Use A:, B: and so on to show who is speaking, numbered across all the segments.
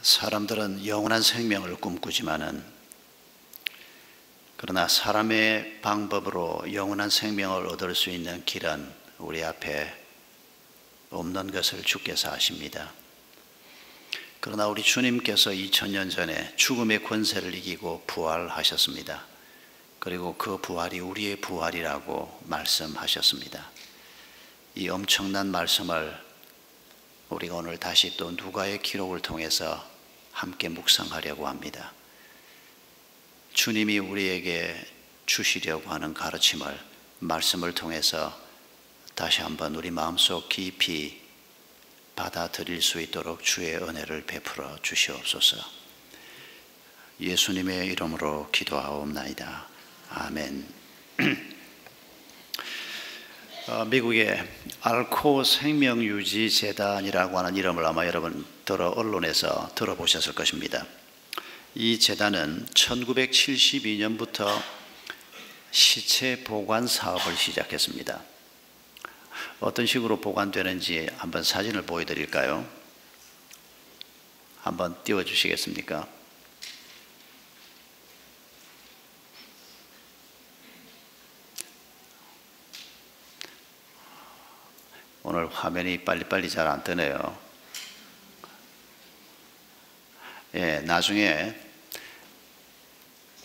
A: 사람들은 영원한 생명을 꿈꾸지만은 그러나 사람의 방법으로 영원한 생명을 얻을 수 있는 길은 우리 앞에 없는 것을 주께서 아십니다. 그러나 우리 주님께서 2000년 전에 죽음의 권세를 이기고 부활하셨습니다. 그리고 그 부활이 우리의 부활이라고 말씀하셨습니다. 이 엄청난 말씀을 우리가 오늘 다시 또 누가의 기록을 통해서 함께 묵상하려고 합니다. 주님이 우리에게 주시려고 하는 가르침을 말씀을 통해서 다시 한번 우리 마음속 깊이 받아들일 수 있도록 주의 은혜를 베풀어 주시옵소서. 예수님의 이름으로 기도하옵나이다. 아멘. 미국의 알코 생명유지재단이라고 하는 이름을 아마 여러분 언론에서 들어보셨을 것입니다. 이 재단은 1972년부터 시체 보관 사업을 시작했습니다. 어떤 식으로 보관되는지 한번 사진을 보여드릴까요? 한번 띄워주시겠습니까? 오늘 화면이 빨리빨리 잘 안 뜨네요. 예, 나중에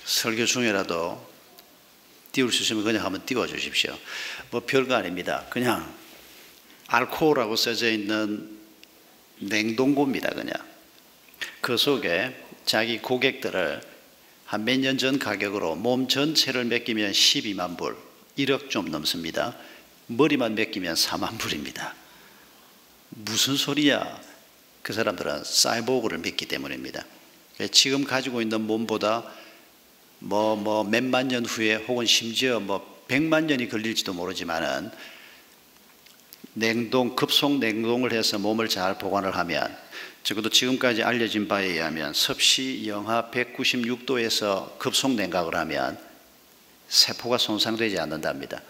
A: 설교 중에라도 띄울 수 있으면 그냥 한번 띄워 주십시오. 뭐 별거 아닙니다. 그냥 알코올하고 써져 있는 냉동고입니다. 그냥 그 속에 자기 고객들을 한 몇 년 전 가격으로 몸 전체를 맡기면 12만 불, 1억 좀 넘습니다. 머리만 맡기면 4만 불입니다. 무슨 소리야? 그 사람들은 사이보그를 믿기 때문입니다. 지금 가지고 있는 몸보다 몇만 년 후에 혹은 심지어 100만 년이 걸릴지도 모르지만은 급속 냉동을 해서 몸을 잘 보관을 하면, 적어도 지금까지 알려진 바에 의하면 섭씨 영하 196도에서 급속 냉각을 하면 세포가 손상되지 않는답니다.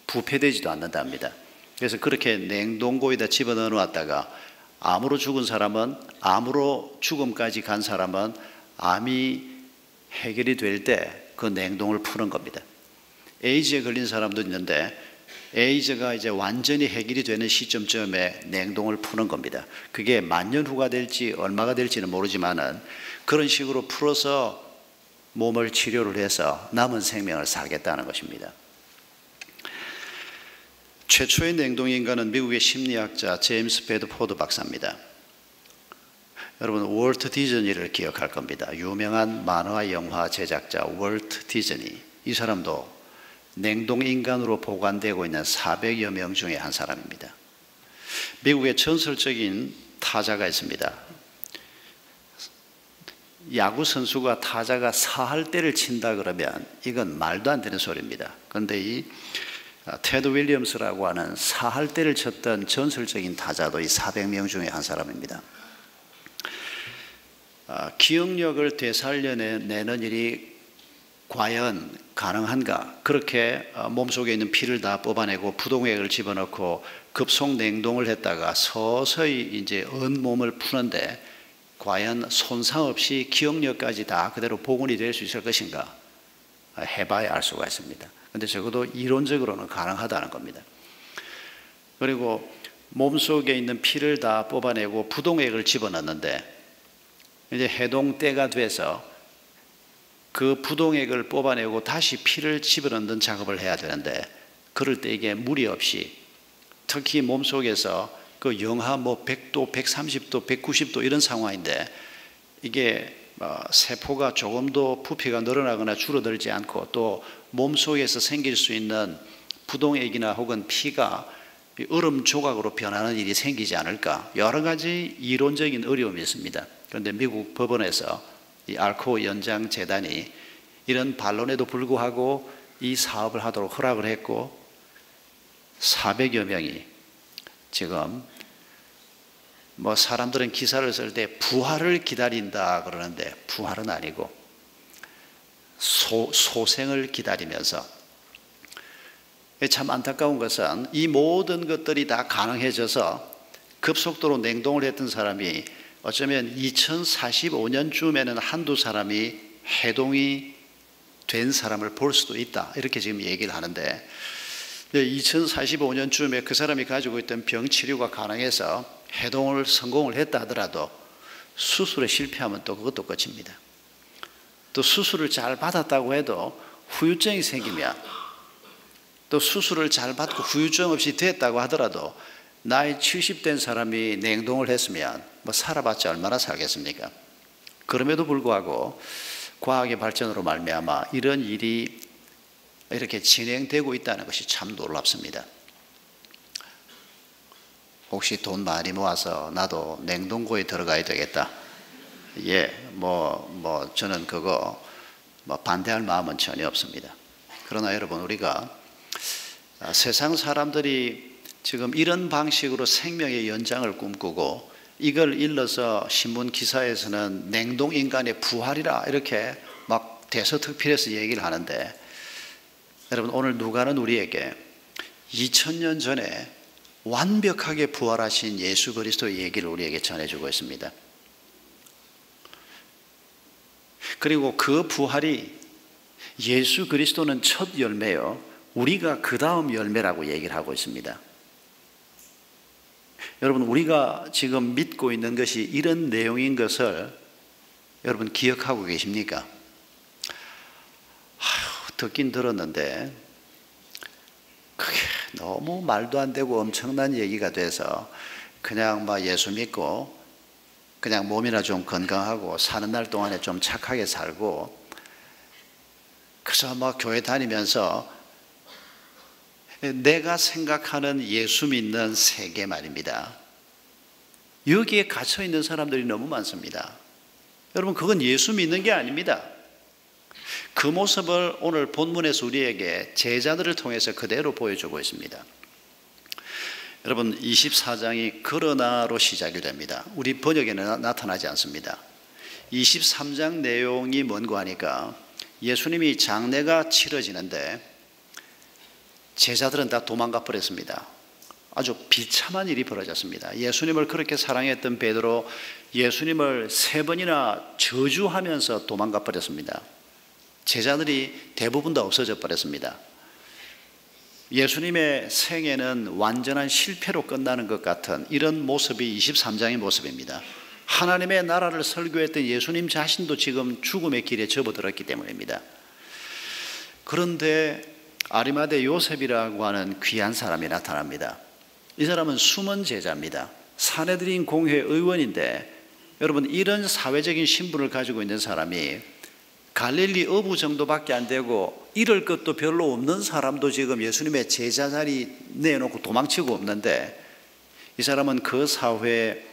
A: 부패되지도 않는답니다. 그래서 그렇게 냉동고에다 집어넣어 놨다가 암으로 죽은 사람은, 암으로 죽음까지 간 사람은 암이 해결이 될 때 그 냉동을 푸는 겁니다. 에이즈에 걸린 사람도 있는데 에이즈가 이제 완전히 해결이 되는 시점쯤에 냉동을 푸는 겁니다. 그게 만년 후가 될지 얼마가 될지는 모르지만은 그런 식으로 풀어서 몸을 치료를 해서 남은 생명을 살겠다는 것입니다. 최초의 냉동인간은 미국의 심리학자 제임스 베드포드 박사입니다. 여러분, 월트 디즈니를 기억할 겁니다. 유명한 만화 영화 제작자 월트 디즈니. 이 사람도 냉동인간으로 보관되고 있는 400여 명 중에 한 사람입니다. 미국의 전설적인 타자가 있습니다. 야구 선수가 타자가 사할 때를 친다 그러면 이건 말도 안 되는 소리입니다. 그런데 이 테드 윌리엄스라고 하는 사할 때를 쳤던 전설적인 타자도 이 400명 중에 한 사람입니다. 기억력을 되살려내는 일이 과연 가능한가? 그렇게 몸속에 있는 피를 다 뽑아내고 부동액을 집어넣고 급속 냉동을 했다가 서서히 이제 온몸을 푸는데 과연 손상 없이 기억력까지 다 그대로 복원이 될 수 있을 것인가? 해봐야 알 수가 있습니다. 근데 적어도 이론적으로는 가능하다는 겁니다. 그리고 몸속에 있는 피를 다 뽑아내고 부동액을 집어넣는데 이제 해동 때가 돼서 그 부동액을 뽑아내고 다시 피를 집어넣는 작업을 해야 되는데, 그럴 때 이게 무리 없이, 특히 몸속에서 그 영하 100도, 130도, 190도 이런 상황인데 이게 세포가 조금도 부피가 늘어나거나 줄어들지 않고 또 몸속에서 생길 수 있는 부동액이나 혹은 피가 얼음 조각으로 변하는 일이 생기지 않을까, 여러 가지 이론적인 어려움이 있습니다. 그런데 미국 법원에서 이 알코 연장 재단이 이런 반론에도 불구하고 이 사업을 하도록 허락을 했고 400여 명이 지금 사람들은 기사를 쓸 때 부활을 기다린다 그러는데 부활은 아니고 소생을 기다리면서, 참 안타까운 것은 이 모든 것들이 다 가능해져서 급속도로 냉동을 했던 사람이 어쩌면 2045년쯤에는 한두 사람이 해동이 된 사람을 볼 수도 있다, 이렇게 지금 얘기를 하는데, 2045년쯤에 그 사람이 가지고 있던 병 치료가 가능해서 해동을 성공을 했다 하더라도 수술에 실패하면 또 그것도 끝입니다. 또 수술을 잘 받았다고 해도 후유증이 생기면, 또 수술을 잘 받고 후유증 없이 됐다고 하더라도 나이 70된 사람이 냉동을 했으면 뭐 살아봤자 얼마나 살겠습니까? 그럼에도 불구하고 과학의 발전으로 말미암아 이런 일이 이렇게 진행되고 있다는 것이 참 놀랍습니다. 혹시 돈 많이 모아서 나도 냉동고에 들어가야 되겠다. 저는 그거 반대할 마음은 전혀 없습니다. 그러나 여러분, 우리가 세상 사람들이 지금 이런 방식으로 생명의 연장을 꿈꾸고 이걸 일러서 신문 기사에서는 냉동인간의 부활이라 이렇게 막 대서특필해서 얘기를 하는데, 여러분, 오늘 누가는 우리에게 2000년 전에 완벽하게 부활하신 예수 그리스도의 얘기를 우리에게 전해주고 있습니다. 그리고 그 부활이, 예수 그리스도는 첫 열매요, 우리가 그 다음 열매라고 얘기를 하고 있습니다. 여러분, 우리가 지금 믿고 있는 것이 이런 내용인 것을 여러분 기억하고 계십니까? 듣긴 들었는데 그게 너무 말도 안 되고 엄청난 얘기가 돼서 그냥 예수 믿고 그냥 몸이나 좀 건강하고 사는 날 동안에 좀 착하게 살고, 그래서 교회 다니면서 내가 생각하는 예수 믿는 세계 말입니다. 여기에 갇혀 있는 사람들이 너무 많습니다. 여러분, 그건 예수 믿는 게 아닙니다. 그 모습을 오늘 본문에서 우리에게 제자들을 통해서 그대로 보여주고 있습니다. 여러분, 24장이 그러나로 시작이 됩니다. 우리 번역에는 나타나지 않습니다. 23장 내용이 뭔고 하니까 예수님이 장례가 치러지는데 제자들은 다 도망가 버렸습니다. 아주 비참한 일이 벌어졌습니다. 예수님을 그렇게 사랑했던 베드로, 예수님을 3번이나 저주하면서 도망가 버렸습니다. 제자들이 대부분 다 없어져 버렸습니다. 예수님의 생애는 완전한 실패로 끝나는 것 같은 이런 모습이 23장의 모습입니다. 하나님의 나라를 설교했던 예수님 자신도 지금 죽음의 길에 접어들었기 때문입니다. 그런데 아리마대 요셉이라고 하는 귀한 사람이 나타납니다. 이 사람은 숨은 제자입니다. 사내들인 공회 의원인데, 여러분, 이런 사회적인 신분을 가지고 있는 사람이 갈릴리 어부 정도밖에 안 되고 이럴 것도 별로 없는 사람도 지금 예수님의 제자 자리 내놓고 도망치고 없는데, 이 사람은 그 사회에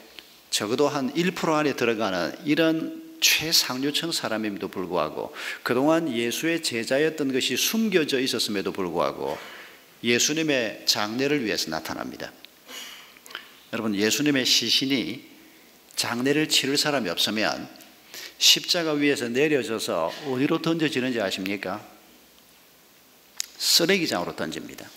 A: 적어도 한 1% 안에 들어가는 이런 최상류층 사람임에도 불구하고 그동안 예수의 제자였던 것이 숨겨져 있었음에도 불구하고 예수님의 장례를 위해서 나타납니다. 여러분, 예수님의 시신이 장례를 치를 사람이 없으면 십자가 위에서 내려져서 어디로 던져지는지 아십니까? 쓰레기장으로 던집니다.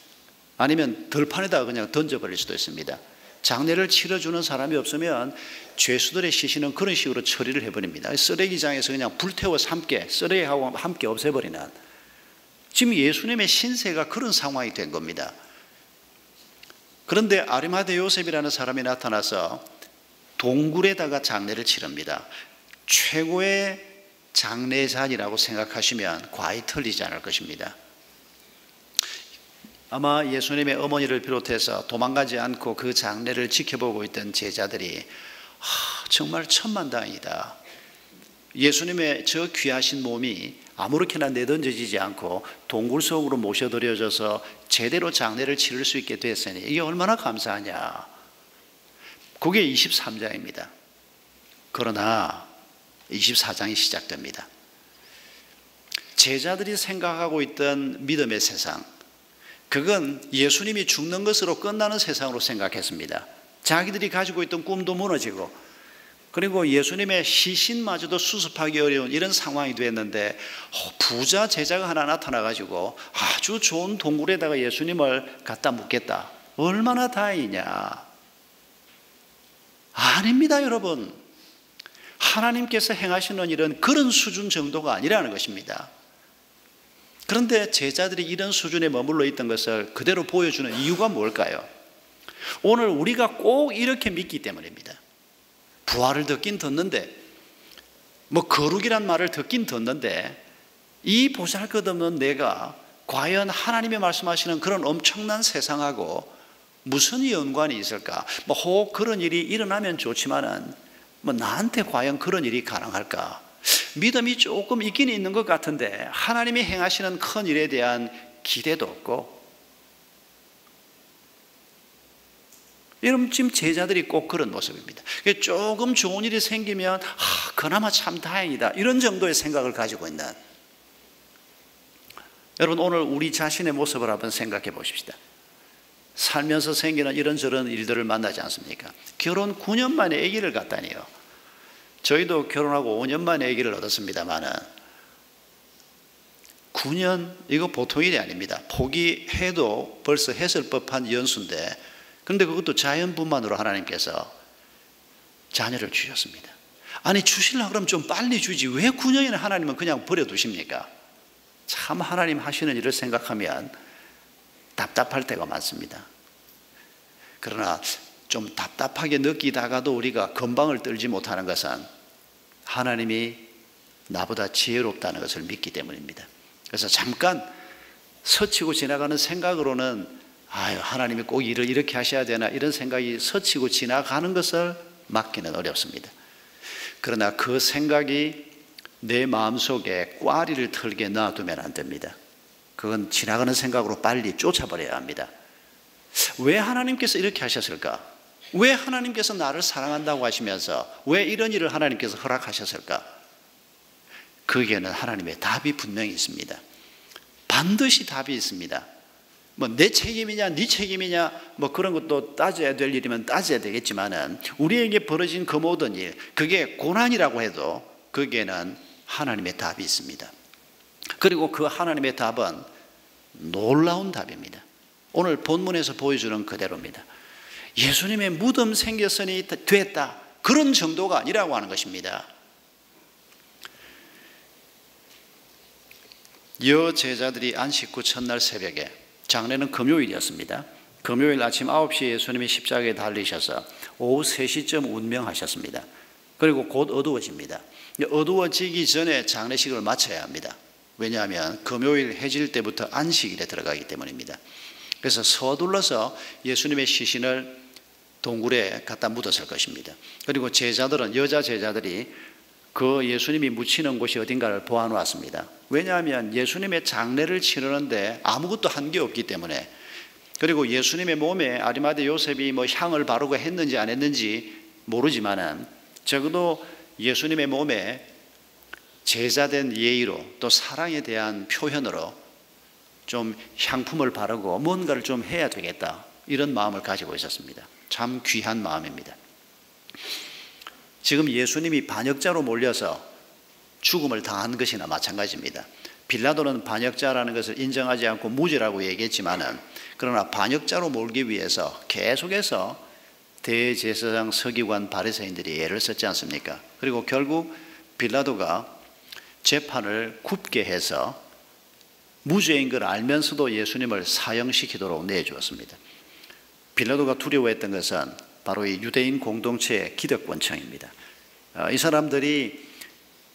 A: 아니면 들판에다가 그냥 던져버릴 수도 있습니다. 장례를 치러주는 사람이 없으면 죄수들의 시신은 그런 식으로 처리를 해버립니다. 쓰레기장에서 그냥 불태워서 함께, 쓰레기하고 함께 없애버리는, 지금 예수님의 신세가 그런 상황이 된 겁니다. 그런데 아리마대 요셉이라는 사람이 나타나서 동굴에다가 장례를 치릅니다. 최고의 장례잔이라고 생각하시면 과히 틀리지 않을 것입니다. 아마 예수님의 어머니를 비롯해서 도망가지 않고 그 장례를 지켜보고 있던 제자들이 정말 천만다행이다. 예수님의 저 귀하신 몸이 아무렇게나 내던져지지 않고 동굴 속으로 모셔드려져서 제대로 장례를 치를 수 있게 됐으니 이게 얼마나 감사하냐. 그게 23장입니다. 그러나 24장이 시작됩니다. 제자들이 생각하고 있던 믿음의 세상, 그건 예수님이 죽는 것으로 끝나는 세상으로 생각했습니다. 자기들이 가지고 있던 꿈도 무너지고, 그리고 예수님의 시신마저도 수습하기 어려운 이런 상황이 됐는데 부자 제자가 하나 나타나가지고 아주 좋은 동굴에다가 예수님을 갖다 묻겠다. 얼마나 다행이냐. 아닙니다, 여러분. 하나님께서 행하시는 일은 그런 수준 정도가 아니라는 것입니다. 그런데 제자들이 이런 수준에 머물러 있던 것을 그대로 보여주는 이유가 뭘까요? 오늘 우리가 꼭 이렇게 믿기 때문입니다. 부활을 듣긴 듣는데, 거룩이란 말을 듣긴 듣는데, 이 보잘것없는 내가 과연 하나님이 말씀하시는 그런 엄청난 세상하고 무슨 연관이 있을까? 혹 그런 일이 일어나면 좋지만은 나한테 과연 그런 일이 가능할까? 믿음이 조금 있긴 있는 것 같은데 하나님이 행하시는 큰 일에 대한 기대도 없고, 여러분 지금 제자들이 꼭 그런 모습입니다. 조금 좋은 일이 생기면 그나마 참 다행이다, 이런 정도의 생각을 가지고 있는, 여러분 오늘 우리 자신의 모습을 한번 생각해 보십시다. 살면서 생기는 이런저런 일들을 만나지 않습니까? 결혼 9년 만에 아기를 갖다니요. 저희도 결혼하고 5년 만에 아기를 얻었습니다만은 9년, 이거 보통 일이 아닙니다. 포기해도 벌써 했을 법한 연수인데, 그런데 그것도 자연분만으로 하나님께서 자녀를 주셨습니다. 아니 주시려고 그러면 좀 빨리 주지 왜 9년이나 하나님은 그냥 버려두십니까? 참 하나님 하시는 일을 생각하면 답답할 때가 많습니다. 그러나 좀 답답하게 느끼다가도 우리가 건방을 떨지 못하는 것은 하나님이 나보다 지혜롭다는 것을 믿기 때문입니다. 그래서 잠깐 스치고 지나가는 생각으로는 하나님이 꼭 일을 이렇게 하셔야 되나, 이런 생각이 스치고 지나가는 것을 막기는 어렵습니다. 그러나 그 생각이 내 마음속에 꽈리를 털게 놔두면 안 됩니다. 그건 지나가는 생각으로 빨리 쫓아버려야 합니다. 왜 하나님께서 이렇게 하셨을까? 왜 하나님께서 나를 사랑한다고 하시면서 왜 이런 일을 하나님께서 허락하셨을까? 거기에는 하나님의 답이 분명히 있습니다. 반드시 답이 있습니다. 내 책임이냐 네 책임이냐 그런 것도 따져야 될 일이면 따져야 되겠지만은, 우리에게 벌어진 그 모든 일, 그게 고난이라고 해도 거기에는 하나님의 답이 있습니다. 그리고 그 하나님의 답은 놀라운 답입니다. 오늘 본문에서 보여주는 그대로입니다. 예수님의 무덤 생겼으니 됐다, 그런 정도가 아니라고 하는 것입니다. 여제자들이 안식 후 첫날 새벽에, 장례는 금요일이었습니다. 금요일 아침 9시에 예수님이 십자가에 달리셔서 오후 3시쯤 운명하셨습니다. 그리고 곧 어두워집니다. 어두워지기 전에 장례식을 마쳐야 합니다. 왜냐하면 금요일 해질 때부터 안식일에 들어가기 때문입니다. 그래서 서둘러서 예수님의 시신을 동굴에 갖다 묻었을 것입니다. 그리고 제자들은, 여자 제자들이 그 예수님이 묻히는 곳이 어딘가를 보아놓았습니다. 왜냐하면 예수님의 장례를 치르는데 아무것도 한 게 없기 때문에, 그리고 예수님의 몸에 아리마대 요셉이 향을 바르고 했는지 안 했는지 모르지만은 적어도 예수님의 몸에 제자된 예의로 또 사랑에 대한 표현으로 좀 향품을 바르고 뭔가를 좀 해야 되겠다, 이런 마음을 가지고 있었습니다. 참 귀한 마음입니다. 지금 예수님이 반역자로 몰려서 죽음을 당한 것이나 마찬가지입니다. 빌라도는 반역자라는 것을 인정하지 않고 무죄라고 얘기했지만은, 그러나 반역자로 몰기 위해서 계속해서 대제사장, 서기관, 바리새인들이 애를 썼지 않습니까? 그리고 결국 빌라도가 재판을 굽게 해서 무죄인 걸 알면서도 예수님을 사형시키도록 내주었습니다. 빌라도가 두려워했던 것은 바로 이 유대인 공동체의 기득권층입니다. 이 사람들이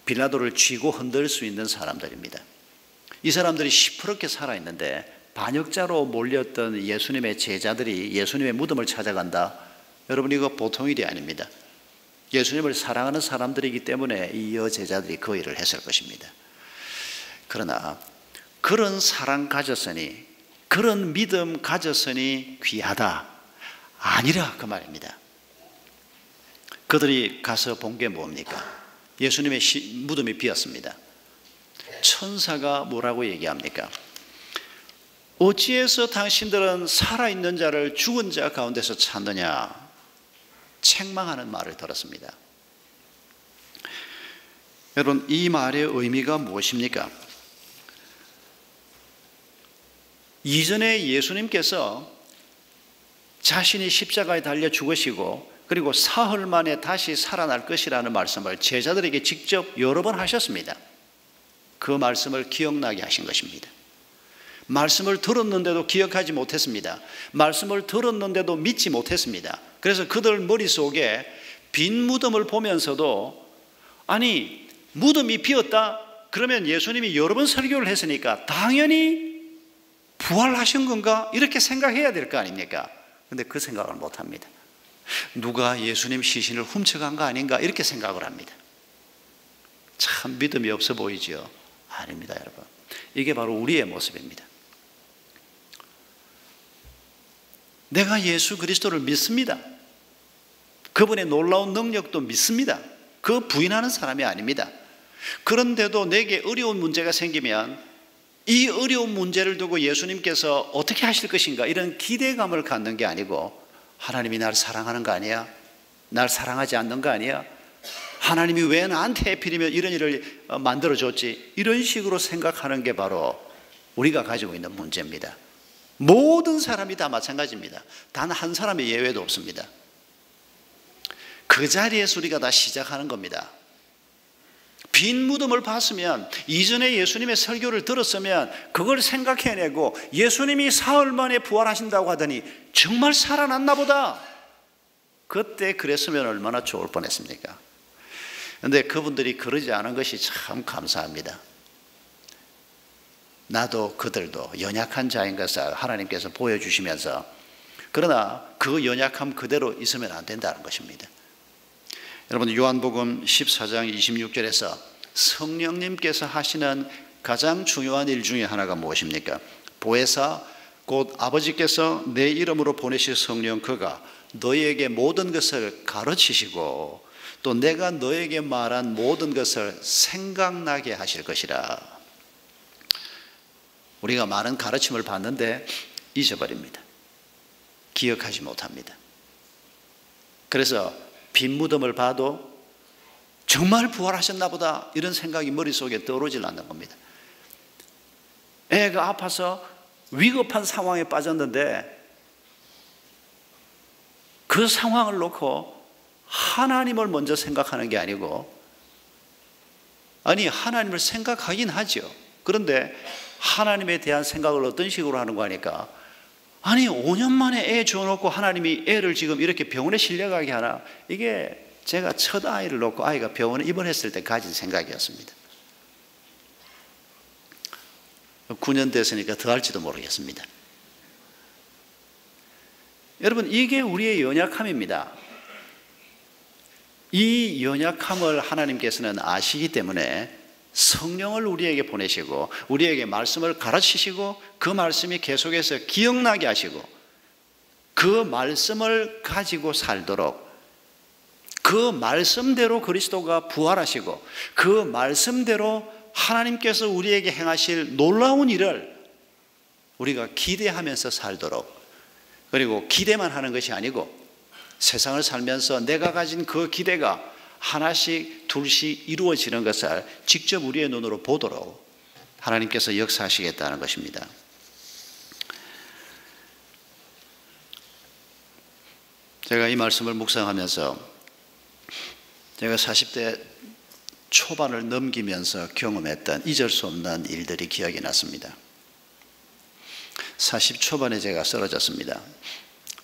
A: 빌라도를 쥐고 흔들 수 있는 사람들입니다. 이 사람들이 시퍼렇게 살아있는데 반역자로 몰렸던 예수님의 제자들이 예수님의 무덤을 찾아간다? 여러분, 이거 보통 일이 아닙니다. 예수님을 사랑하는 사람들이기 때문에 이 여제자들이 그 일을 했을 것입니다. 그러나 그런 사랑 가졌으니, 그런 믿음 가졌으니 귀하다, 아니라 그 말입니다. 그들이 가서 본 게 뭡니까? 예수님의 무덤이 비었습니다. 천사가 뭐라고 얘기합니까? 어찌해서 당신들은 살아있는 자를 죽은 자 가운데서 찾느냐, 책망하는 말을 들었습니다. 여러분, 이 말의 의미가 무엇입니까? 이전에 예수님께서 자신이 십자가에 달려 죽으시고 그리고 사흘 만에 다시 살아날 것이라는 말씀을 제자들에게 직접 여러 번 하셨습니다. 그 말씀을 기억나게 하신 것입니다. 말씀을 들었는데도 기억하지 못했습니다. 말씀을 들었는데도 믿지 못했습니다. 그래서 그들 머릿속에 빈 무덤을 보면서도 아니 무덤이 비었다? 그러면 예수님이 여러 번 설교를 했으니까 당연히 부활하신 건가? 이렇게 생각해야 될 거 아닙니까? 그런데 그 생각을 못합니다. 누가 예수님 시신을 훔쳐간 거 아닌가? 이렇게 생각을 합니다. 참 믿음이 없어 보이죠? 아닙니다, 여러분. 이게 바로 우리의 모습입니다. 내가 예수 그리스도를 믿습니다. 그분의 놀라운 능력도 믿습니다. 그 부인하는 사람이 아닙니다. 그런데도 내게 어려운 문제가 생기면 이 어려운 문제를 두고 예수님께서 어떻게 하실 것인가 이런 기대감을 갖는 게 아니고 하나님이 나를 사랑하는 거 아니야? 날 사랑하지 않는 거 아니야? 하나님이 왜 나한테 하필이면 이런 일을 만들어줬지? 이런 식으로 생각하는 게 바로 우리가 가지고 있는 문제입니다. 모든 사람이 다 마찬가지입니다. 단 한 사람의 예외도 없습니다. 그 자리에서 우리가 다 시작하는 겁니다. 빈 무덤을 봤으면 이전에 예수님의 설교를 들었으면 그걸 생각해내고 예수님이 사흘 만에 부활하신다고 하더니 정말 살아났나 보다. 그때 그랬으면 얼마나 좋을 뻔했습니까? 그런데 그분들이 그러지 않은 것이 참 감사합니다. 나도 그들도 연약한 자인 것을 하나님께서 보여주시면서 그러나 그 연약함 그대로 있으면 안 된다는 것입니다. 여러분 요한복음 14장 26절에서 성령님께서 하시는 가장 중요한 일 중에 하나가 무엇입니까? 보혜사 곧 아버지께서 내 이름으로 보내실 성령 그가 너희에게 모든 것을 가르치시고 또 내가 너에게 말한 모든 것을 생각나게 하실 것이라. 우리가 많은 가르침을 받는데 잊어버립니다. 기억하지 못합니다. 그래서 빈 무덤을 봐도 정말 부활하셨나 보다 이런 생각이 머릿속에 떠오르질 않는 겁니다. 애가 아파서 위급한 상황에 빠졌는데 그 상황을 놓고 하나님을 먼저 생각하는 게 아니고 아니 하나님을 생각하긴 하죠. 그런데 하나님에 대한 생각을 어떤 식으로 하는 거 하니까 아니 5년 만에 애 줘놓고 하나님이 애를 지금 이렇게 병원에 실려가게 하나. 이게 제가 첫 아이를 놓고 아이가 병원에 입원했을 때 가진 생각이었습니다. 9년 됐으니까 더 할지도 모르겠습니다. 여러분 이게 우리의 연약함입니다. 이 연약함을 하나님께서는 아시기 때문에 성령을 우리에게 보내시고 우리에게 말씀을 가르치시고 그 말씀이 계속해서 기억나게 하시고 그 말씀을 가지고 살도록 그 말씀대로 그리스도가 부활하시고 그 말씀대로 하나님께서 우리에게 행하실 놀라운 일을 우리가 기대하면서 살도록 그리고 기대만 하는 것이 아니고 세상을 살면서 내가 가진 그 기대가 하나씩 둘씩 이루어지는 것을 직접 우리의 눈으로 보도록 하나님께서 역사하시겠다는 것입니다. 제가 이 말씀을 묵상하면서 제가 40대 초반을 넘기면서 경험했던 잊을 수 없는 일들이 기억이 났습니다. 40 초반에 제가 쓰러졌습니다.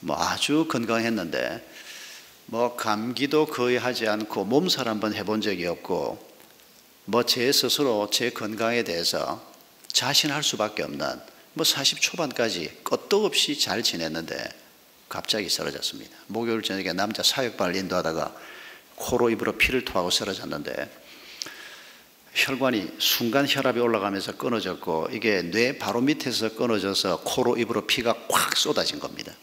A: 아주 건강했는데 감기도 거의 하지 않고 몸살 한번 해본 적이 없고 제 스스로 제 건강에 대해서 자신할 수밖에 없는 40 초반까지 끄떡없이 잘 지냈는데 갑자기 쓰러졌습니다. 목요일 저녁에 남자 사역발 인도하다가 코로 입으로 피를 토하고 쓰러졌는데 혈관이 순간 혈압이 올라가면서 끊어졌고 이게 뇌 바로 밑에서 끊어져서 코로 입으로 피가 꽉 쏟아진 겁니다.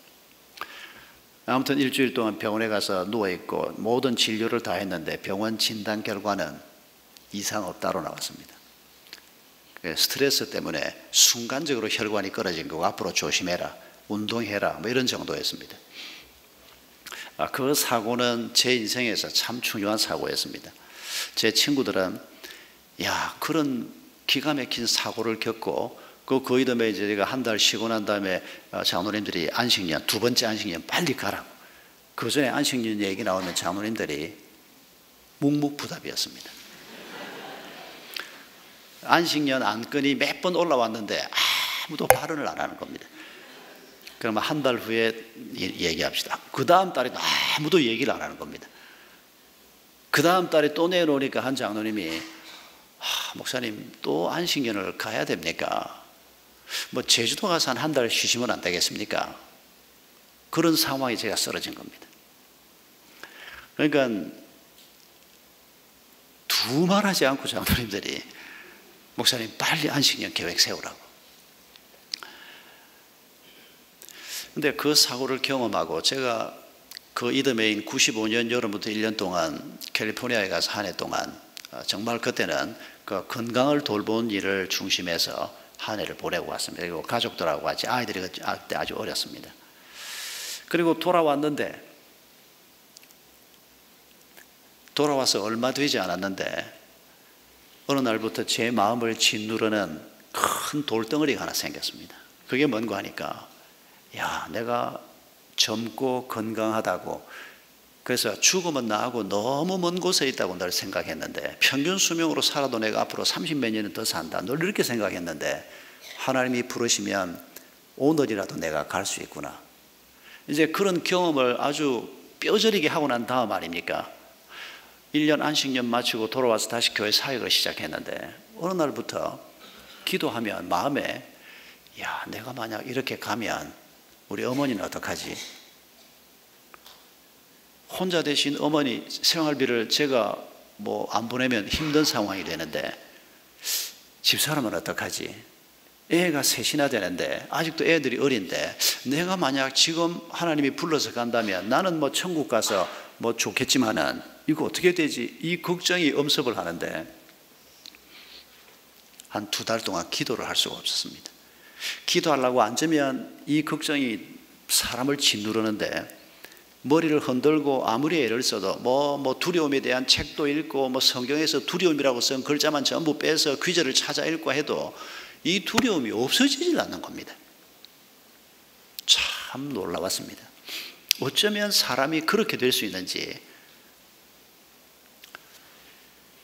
A: 아무튼 일주일 동안 병원에 가서 누워있고 모든 진료를 다 했는데 병원 진단 결과는 이상 없다로 나왔습니다. 스트레스 때문에 순간적으로 혈관이 끊어진 거고 앞으로 조심해라, 운동해라 이런 정도였습니다. 그 사고는 제 인생에서 참 중요한 사고였습니다. 제 친구들은 그런 기가 막힌 사고를 겪고 그 이듬해 제가 한 달 쉬고 난 다음에 장로님들이 안식년, 두 번째 안식년 빨리 가라. 그 전에 안식년 얘기 나오면 장로님들이 묵묵부답이었습니다. 안식년 안건이 몇 번 올라왔는데 아무도 발언을 안 하는 겁니다. 그러면 한 달 후에 얘기합시다. 그 다음 달에 아무도 얘기를 안 하는 겁니다. 그 다음 달에 또 내놓으니까 한 장로님이 목사님 또 안식년을 가야 됩니까? 뭐 제주도 가서 한 달 쉬시면 안 되겠습니까? 그런 상황에 제가 쓰러진 겁니다. 그러니까 두말하지 않고 장로님들이 목사님 빨리 안식년 계획 세우라고. 근데 그 사고를 경험하고 제가 그 이듬해인 95년 여름부터 1년 동안 캘리포니아에 가서 한 해 동안 정말 그때는 그 건강을 돌보는 일을 중심해서 한 해를 보내고 왔습니다. 그리고 가족들하고 같이 아이들이 그때 아주 어렸습니다. 그리고 돌아왔는데 돌아와서 얼마 되지 않았는데 어느 날부터 제 마음을 짓누르는 큰 돌덩어리가 하나 생겼습니다. 그게 뭔가 하니까 야, 내가 젊고 건강하다고 그래서 죽으면 나하고 너무 먼 곳에 있다고 늘 생각했는데 평균 수명으로 살아도 내가 앞으로 30몇 년은 더 산다 늘 이렇게 생각했는데 하나님이 부르시면 오늘이라도 내가 갈 수 있구나. 이제 그런 경험을 아주 뼈저리게 하고 난 다음 아닙니까? 1년 안식년 마치고 돌아와서 다시 교회 사역을 시작했는데 어느 날부터 기도하면 마음에 야, 내가 만약 이렇게 가면 우리 어머니는 어떡하지? 혼자 되신 어머니 생활비를 제가 뭐 안 보내면 힘든 상황이 되는데 집사람은 어떡하지? 애가 셋이나 되는데 아직도 애들이 어린데 내가 만약 지금 하나님이 불러서 간다면 나는 뭐 천국 가서 뭐 좋겠지만은 이거 어떻게 되지? 이 걱정이 엄습을 하는데 한 2달 동안 기도를 할 수가 없었습니다. 기도하려고 앉으면 이 걱정이 사람을 짓누르는데 머리를 흔들고 아무리 애를 써도 뭐 두려움에 대한 책도 읽고 뭐 성경에서 두려움이라고 쓴 글자만 전부 빼서 귀절을 찾아 읽고 해도 이 두려움이 없어지질 않는 겁니다. 참 놀라웠습니다. 어쩌면 사람이 그렇게 될 수 있는지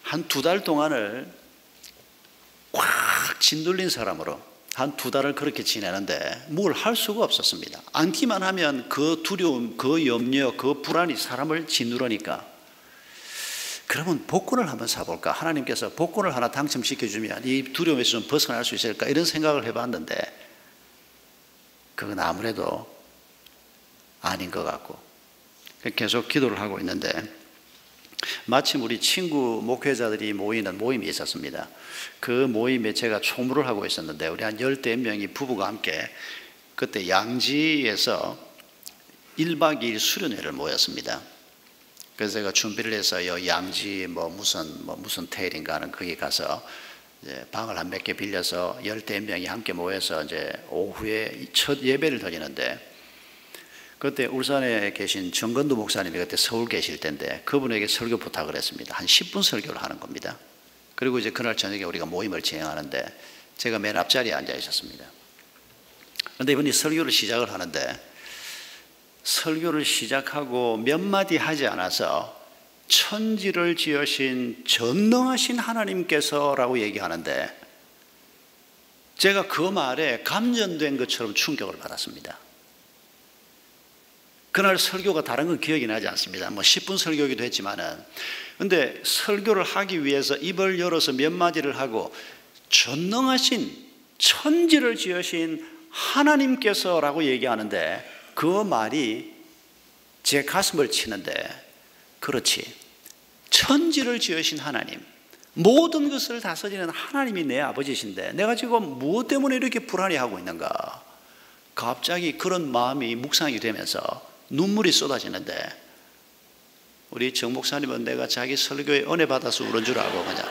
A: 한 2달 동안을 꽉 짓눌린 사람으로 한 2달을 그렇게 지내는데 뭘 할 수가 없었습니다. 앉기만 하면 그 두려움, 그 염려, 그 불안이 사람을 짓누르니까 그러면 복권을 한번 사볼까? 하나님께서 복권을 하나 당첨시켜주면 이 두려움에서 좀 벗어날 수 있을까? 이런 생각을 해봤는데 그건 아무래도 아닌 것 같고 계속 기도를 하고 있는데 마침 우리 친구 목회자들이 모이는 모임이 있었습니다. 그 모임에 제가 총무를 하고 있었는데 우리 한 10대 명이 부부가 함께 그때 양지에서 1박 2일 수련회를 모였습니다. 그래서 제가 준비를 해서 양지 무슨 테일인가 하는 거기 가서 이제 방을 한 몇 개 빌려서 10대 명이 함께 모여서 이제 오후에 첫 예배를 드리는데 그때 울산에 계신 정건두 목사님이 그때 서울 계실 때인데 그분에게 설교 부탁을 했습니다. 한 10분 설교를 하는 겁니다. 그리고 이제 그날 저녁에 우리가 모임을 진행하는데 제가 맨 앞자리에 앉아 있었습니다. 그런데 이분이 설교를 시작을 하는데 설교를 시작하고 몇 마디 하지 않아서 천지를 지으신 전능하신 하나님께서라고 얘기하는데 제가 그 말에 감전된 것처럼 충격을 받았습니다. 그날 설교가 다른 건 기억이 나지 않습니다. 10분 설교이기도 했지만은 근데 설교를 하기 위해서 입을 열어서 몇 마디를 하고 전능하신 천지를 지으신 하나님께서라고 얘기하는데 그 말이 제 가슴을 치는데 그렇지 천지를 지으신 하나님 모든 것을 다스리는 하나님이 내 아버지신데 내가 지금 무엇 때문에 이렇게 불안해하고 있는가 갑자기 그런 마음이 묵상이 되면서 눈물이 쏟아지는데 우리 정 목사님은 내가 자기 설교에 은혜 받아서 울은 줄 알고 그냥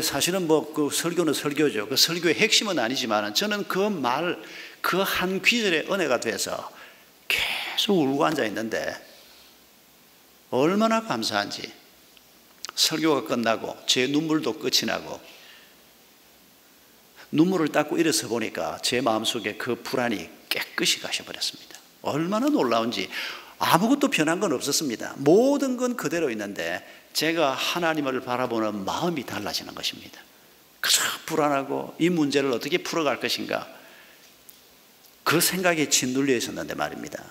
A: 사실은 그 설교는 설교죠. 그 설교의 핵심은 아니지만 저는 그 말 그 한 귀절의 은혜가 돼서 계속 울고 앉아 있는데 얼마나 감사한지 설교가 끝나고 제 눈물도 끝이 나고 눈물을 닦고 일어서 보니까 제 마음속에 그 불안이 깨끗이 가셔버렸습니다. 얼마나 놀라운지. 아무것도 변한 건 없었습니다. 모든 건 그대로 있는데 제가 하나님을 바라보는 마음이 달라지는 것입니다. 그저 불안하고 이 문제를 어떻게 풀어갈 것인가, 그 생각에 짓눌려 있었는데 말입니다.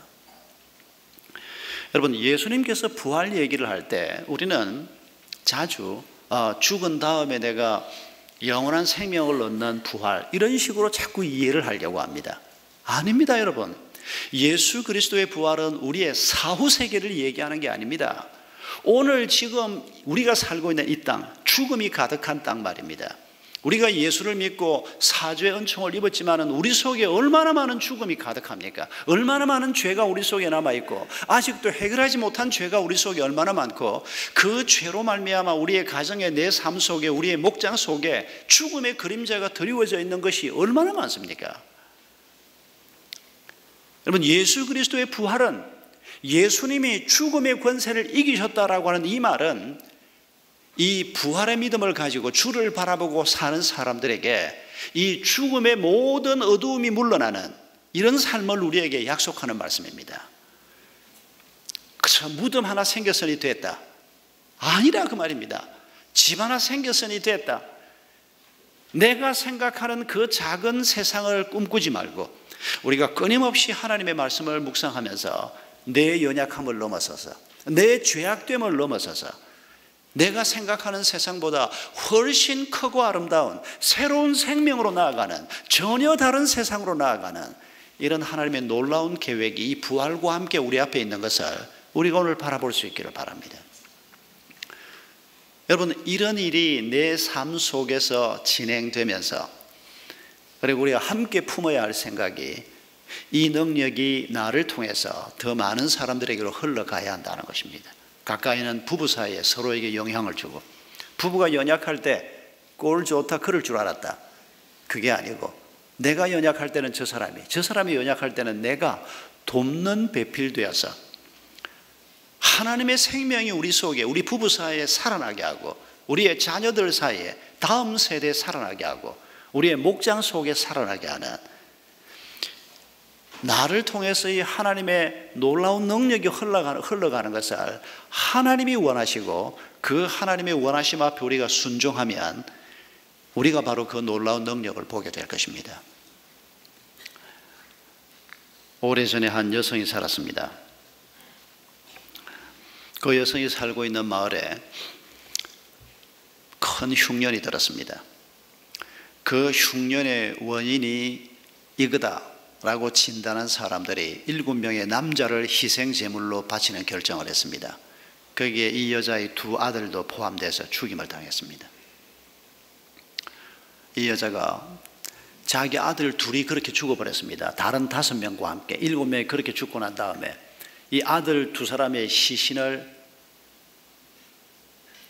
A: 여러분, 예수님께서 부활 얘기를 할 때 우리는 자주 죽은 다음에 내가 영원한 생명을 얻는 부활, 이런 식으로 자꾸 이해를 하려고 합니다. 아닙니다, 여러분. 예수 그리스도의 부활은 우리의 사후 세계를 얘기하는 게 아닙니다. 오늘 지금 우리가 살고 있는 이 땅, 죽음이 가득한 땅 말입니다. 우리가 예수를 믿고 사죄의 은총을 입었지만은 우리 속에 얼마나 많은 죽음이 가득합니까? 얼마나 많은 죄가 우리 속에 남아있고 아직도 해결하지 못한 죄가 우리 속에 얼마나 많고, 그 죄로 말미암아 우리의 가정에, 내 삶 속에, 우리의 목장 속에 죽음의 그림자가 드리워져 있는 것이 얼마나 많습니까? 여러분, 예수 그리스도의 부활은, 예수님이 죽음의 권세를 이기셨다라고 하는 이 말은 이 부활의 믿음을 가지고 주를 바라보고 사는 사람들에게 이 죽음의 모든 어두움이 물러나는 이런 삶을 우리에게 약속하는 말씀입니다. 그저 무덤 하나 생겼으니 됐다, 아니라 그 말입니다. 집 하나 생겼으니 됐다. 내가 생각하는 그 작은 세상을 꿈꾸지 말고 우리가 끊임없이 하나님의 말씀을 묵상하면서 내 연약함을 넘어서서, 내 죄악됨을 넘어서서 내가 생각하는 세상보다 훨씬 크고 아름다운 새로운 생명으로 나아가는, 전혀 다른 세상으로 나아가는 이런 하나님의 놀라운 계획이 이 부활과 함께 우리 앞에 있는 것을 우리가 오늘 바라볼 수 있기를 바랍니다. 여러분, 이런 일이 내 삶 속에서 진행되면서, 그리고 우리가 함께 품어야 할 생각이, 이 능력이 나를 통해서 더 많은 사람들에게로 흘러가야 한다는 것입니다. 가까이 있는 부부 사이에 서로에게 영향을 주고, 부부가 연약할 때 꼴 좋다 그럴 줄 알았다, 그게 아니고 내가 연약할 때는 저 사람이 연약할 때는 내가 돕는 배필되어서 하나님의 생명이 우리 속에, 우리 부부 사이에 살아나게 하고, 우리의 자녀들 사이에, 다음 세대에 살아나게 하고, 우리의 목장 속에 살아나게 하는, 나를 통해서 이 하나님의 놀라운 능력이 흘러가는 것을 하나님이 원하시고, 그 하나님의 원하심 앞에 우리가 순종하면 우리가 바로 그 놀라운 능력을 보게 될 것입니다. 오래전에 한 여성이 살았습니다. 그 여성이 살고 있는 마을에 큰 흉년이 들었습니다. 그 흉년의 원인이 이거다 라고 진단한 사람들이 7명의 남자를 희생 제물로 바치는 결정을 했습니다. 거기에 이 여자의 2 아들도 포함돼서 죽임을 당했습니다. 이 여자가 자기 아들 2이 그렇게 죽어버렸습니다. 다른 5명과 함께 7명이 그렇게 죽고 난 다음에 이 아들 2 사람의 시신을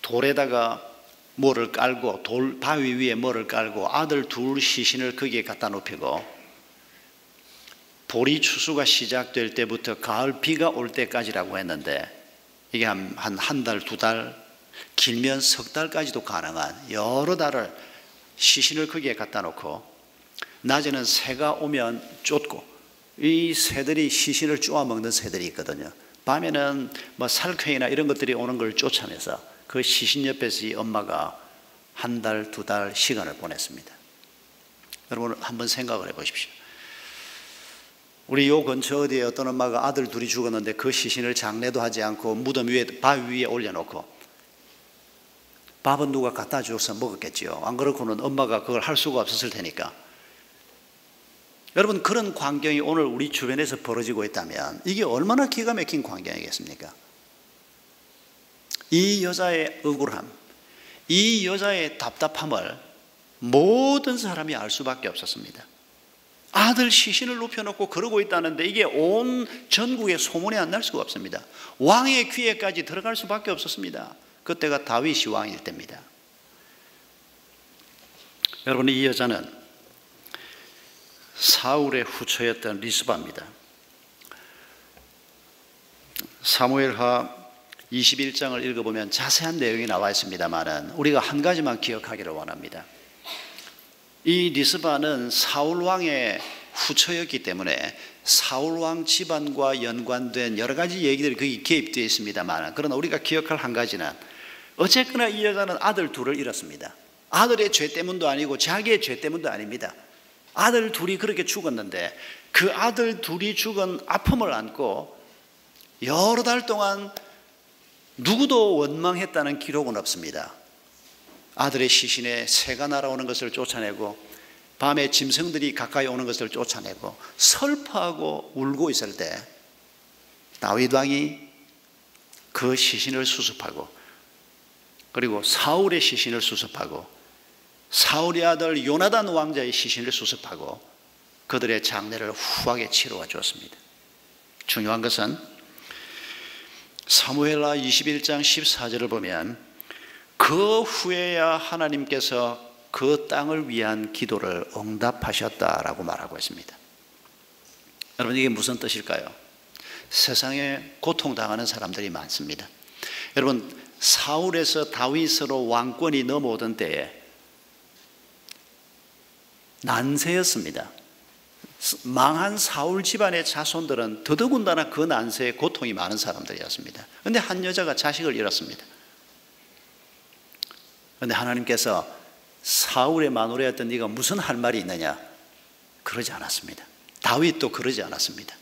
A: 돌에다가 뭐를 깔고, 바위 위에 뭐를 깔고 아들 2 시신을 거기에 갖다 놓히고, 보리 추수가 시작될 때부터 가을 비가 올 때까지라고 했는데 이게 한 달, 2달, 길면 석 달까지도 가능한 여러 달을 시신을 거기에 갖다 놓고, 낮에는 새가 오면 쫓고, 이 새들이 시신을 쪼아 먹는 새들이 있거든요. 밤에는 뭐 살쾡이나 이런 것들이 오는 걸 쫓아내서 그 시신 옆에서 이 엄마가 1달, 2달 시간을 보냈습니다. 여러분, 한번 생각을 해보십시오. 우리 요 근처 어디에 어떤 엄마가 아들 2이 죽었는데 그 시신을 장례도 하지 않고 무덤 위에, 바위 위에 올려놓고, 밥은 누가 갖다 줘서 먹었겠지요. 안 그렇고는 엄마가 그걸 할 수가 없었을 테니까. 여러분, 그런 광경이 오늘 우리 주변에서 벌어지고 있다면 이게 얼마나 기가 막힌 광경이겠습니까? 이 여자의 억울함, 이 여자의 답답함을 모든 사람이 알 수밖에 없었습니다. 아들 시신을 눕혀놓고 그러고 있다는데 이게 온 전국에 소문이 안 날 수가 없습니다. 왕의 귀에까지 들어갈 수밖에 없었습니다. 그때가 다윗이 왕일 때입니다. 여러분, 이 여자는 사울의 후처였던 리스바입니다. 사무엘하 21장을 읽어보면 자세한 내용이 나와 있습니다만 우리가 한 가지만 기억하기를 원합니다. 이 리스바는 사울 왕의 후처였기 때문에 사울 왕 집안과 연관된 여러 가지 얘기들이 거기 개입되어 있습니다만, 그러나 우리가 기억할 한 가지는 어쨌거나 이 여자는 아들 둘을 잃었습니다. 아들의 죄 때문도 아니고 자기의 죄 때문도 아닙니다. 아들 둘이 그렇게 죽었는데 그 아들 둘이 죽은 아픔을 안고 여러 달 동안 누구도 원망했다는 기록은 없습니다. 아들의 시신에 새가 날아오는 것을 쫓아내고 밤에 짐승들이 가까이 오는 것을 쫓아내고 슬퍼하고 울고 있을 때 다윗 왕이 그 시신을 수습하고, 그리고 사울의 시신을 수습하고, 사울의 아들 요나단 왕자의 시신을 수습하고 그들의 장례를 후하게 치루어 주었습니다. 중요한 것은 사무엘하 21장 14절을 보면 그 후에야 하나님께서 그 땅을 위한 기도를 응답하셨다라고 말하고 있습니다. 여러분, 이게 무슨 뜻일까요? 세상에 고통당하는 사람들이 많습니다. 여러분, 사울에서 다윗으로 왕권이 넘어오던 때에 난세였습니다. 망한 사울 집안의 자손들은 더더군다나 그 난세에 고통이 많은 사람들이었습니다. 그런데 한 여자가 자식을 잃었습니다. 그런데 하나님께서 사울의 마누라였던 네가 무슨 할 말이 있느냐? 그러지 않았습니다. 다윗도 그러지 않았습니다.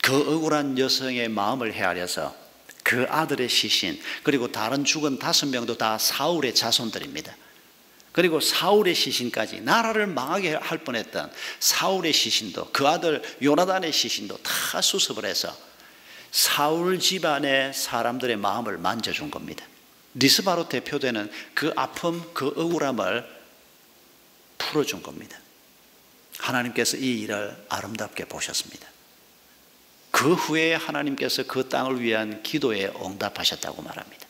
A: 그 억울한 여성의 마음을 헤아려서 그 아들의 시신, 그리고 다른 죽은 5명도 다 사울의 자손들입니다. 그리고 사울의 시신까지, 나라를 망하게 할 뻔했던 사울의 시신도, 그 아들 요나단의 시신도 다 수습을 해서 사울 집안의 사람들의 마음을 만져준 겁니다. 리스바로 대표되는 그 아픔, 그 억울함을 풀어준 겁니다. 하나님께서 이 일을 아름답게 보셨습니다. 그 후에 하나님께서 그 땅을 위한 기도에 응답하셨다고 말합니다.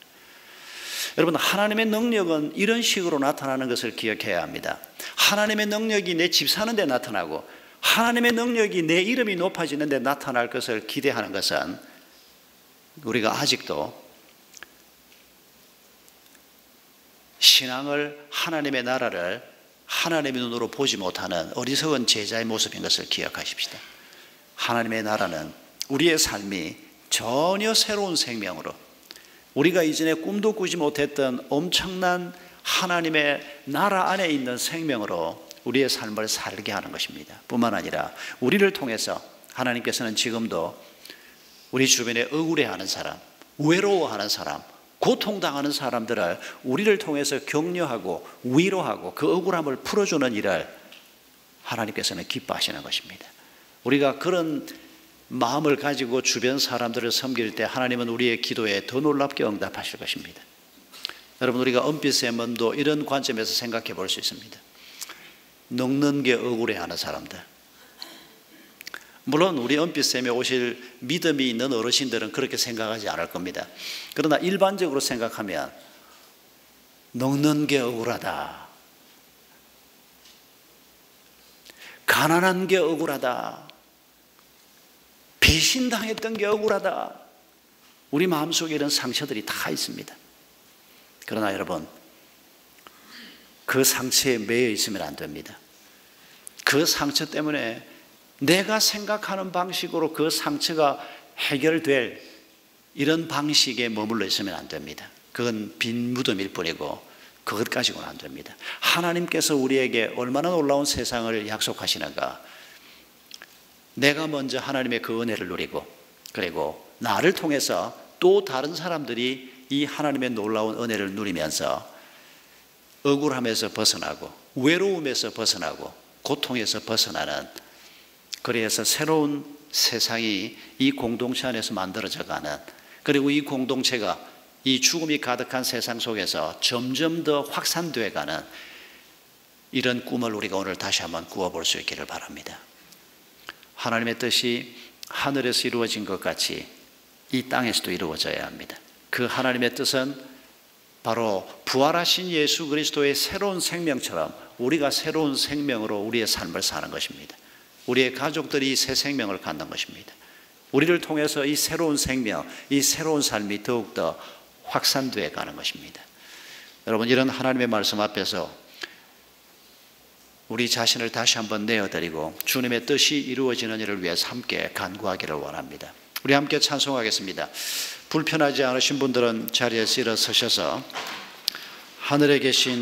A: 여러분, 하나님의 능력은 이런 식으로 나타나는 것을 기억해야 합니다. 하나님의 능력이 내 집 사는 데 나타나고 하나님의 능력이 내 이름이 높아지는 데 나타날 것을 기대하는 것은 우리가 아직도 신앙을, 하나님의 나라를 하나님의 눈으로 보지 못하는 어리석은 제자의 모습인 것을 기억하십시다. 하나님의 나라는 우리의 삶이 전혀 새로운 생명으로, 우리가 이전에 꿈도 꾸지 못했던 엄청난 하나님의 나라 안에 있는 생명으로 우리의 삶을 살게 하는 것입니다. 뿐만 아니라 우리를 통해서 하나님께서는 지금도 우리 주변에 억울해하는 사람, 외로워하는 사람, 고통당하는 사람들을 우리를 통해서 격려하고 위로하고 그 억울함을 풀어주는 일을 하나님께서는 기뻐하시는 것입니다. 우리가 그런 마음을 가지고 주변 사람들을 섬길 때 하나님은 우리의 기도에 더 놀랍게 응답하실 것입니다. 여러분, 우리가 은빛샘도 이런 관점에서 생각해 볼 수 있습니다. 늙는 게 억울해하는 사람들, 물론 우리 은빛샘에 오실 믿음이 있는 어르신들은 그렇게 생각하지 않을 겁니다. 그러나 일반적으로 생각하면 늙는 게 억울하다, 가난한 게 억울하다, 배신당했던 게 억울하다, 우리 마음속에 이런 상처들이 다 있습니다. 그러나 여러분, 그 상처에 매여 있으면 안 됩니다. 그 상처 때문에 내가 생각하는 방식으로 그 상처가 해결될 이런 방식에 머물러 있으면 안 됩니다. 그건 빈 무덤일 뿐이고 그것 가지고는 안 됩니다. 하나님께서 우리에게 얼마나 놀라운 세상을 약속하시는가. 내가 먼저 하나님의 그 은혜를 누리고, 그리고 나를 통해서 또 다른 사람들이 이 하나님의 놀라운 은혜를 누리면서 억울함에서 벗어나고 외로움에서 벗어나고 고통에서 벗어나는, 그래서 새로운 세상이 이 공동체 안에서 만들어져 가는, 그리고 이 공동체가 이 죽음이 가득한 세상 속에서 점점 더 확산되어 가는 이런 꿈을 우리가 오늘 다시 한번 꾸어볼 수 있기를 바랍니다. 하나님의 뜻이 하늘에서 이루어진 것 같이 이 땅에서도 이루어져야 합니다. 그 하나님의 뜻은 바로 부활하신 예수 그리스도의 새로운 생명처럼 우리가 새로운 생명으로 우리의 삶을 사는 것입니다. 우리의 가족들이 새 생명을 갖는 것입니다. 우리를 통해서 이 새로운 생명, 이 새로운 삶이 더욱더 확산되어 가는 것입니다. 여러분, 이런 하나님의 말씀 앞에서 우리 자신을 다시 한번 내어드리고 주님의 뜻이 이루어지는 일을 위해서 함께 간구하기를 원합니다. 우리 함께 찬송하겠습니다. 불편하지 않으신 분들은 자리에서 일어서셔서 하늘에 계신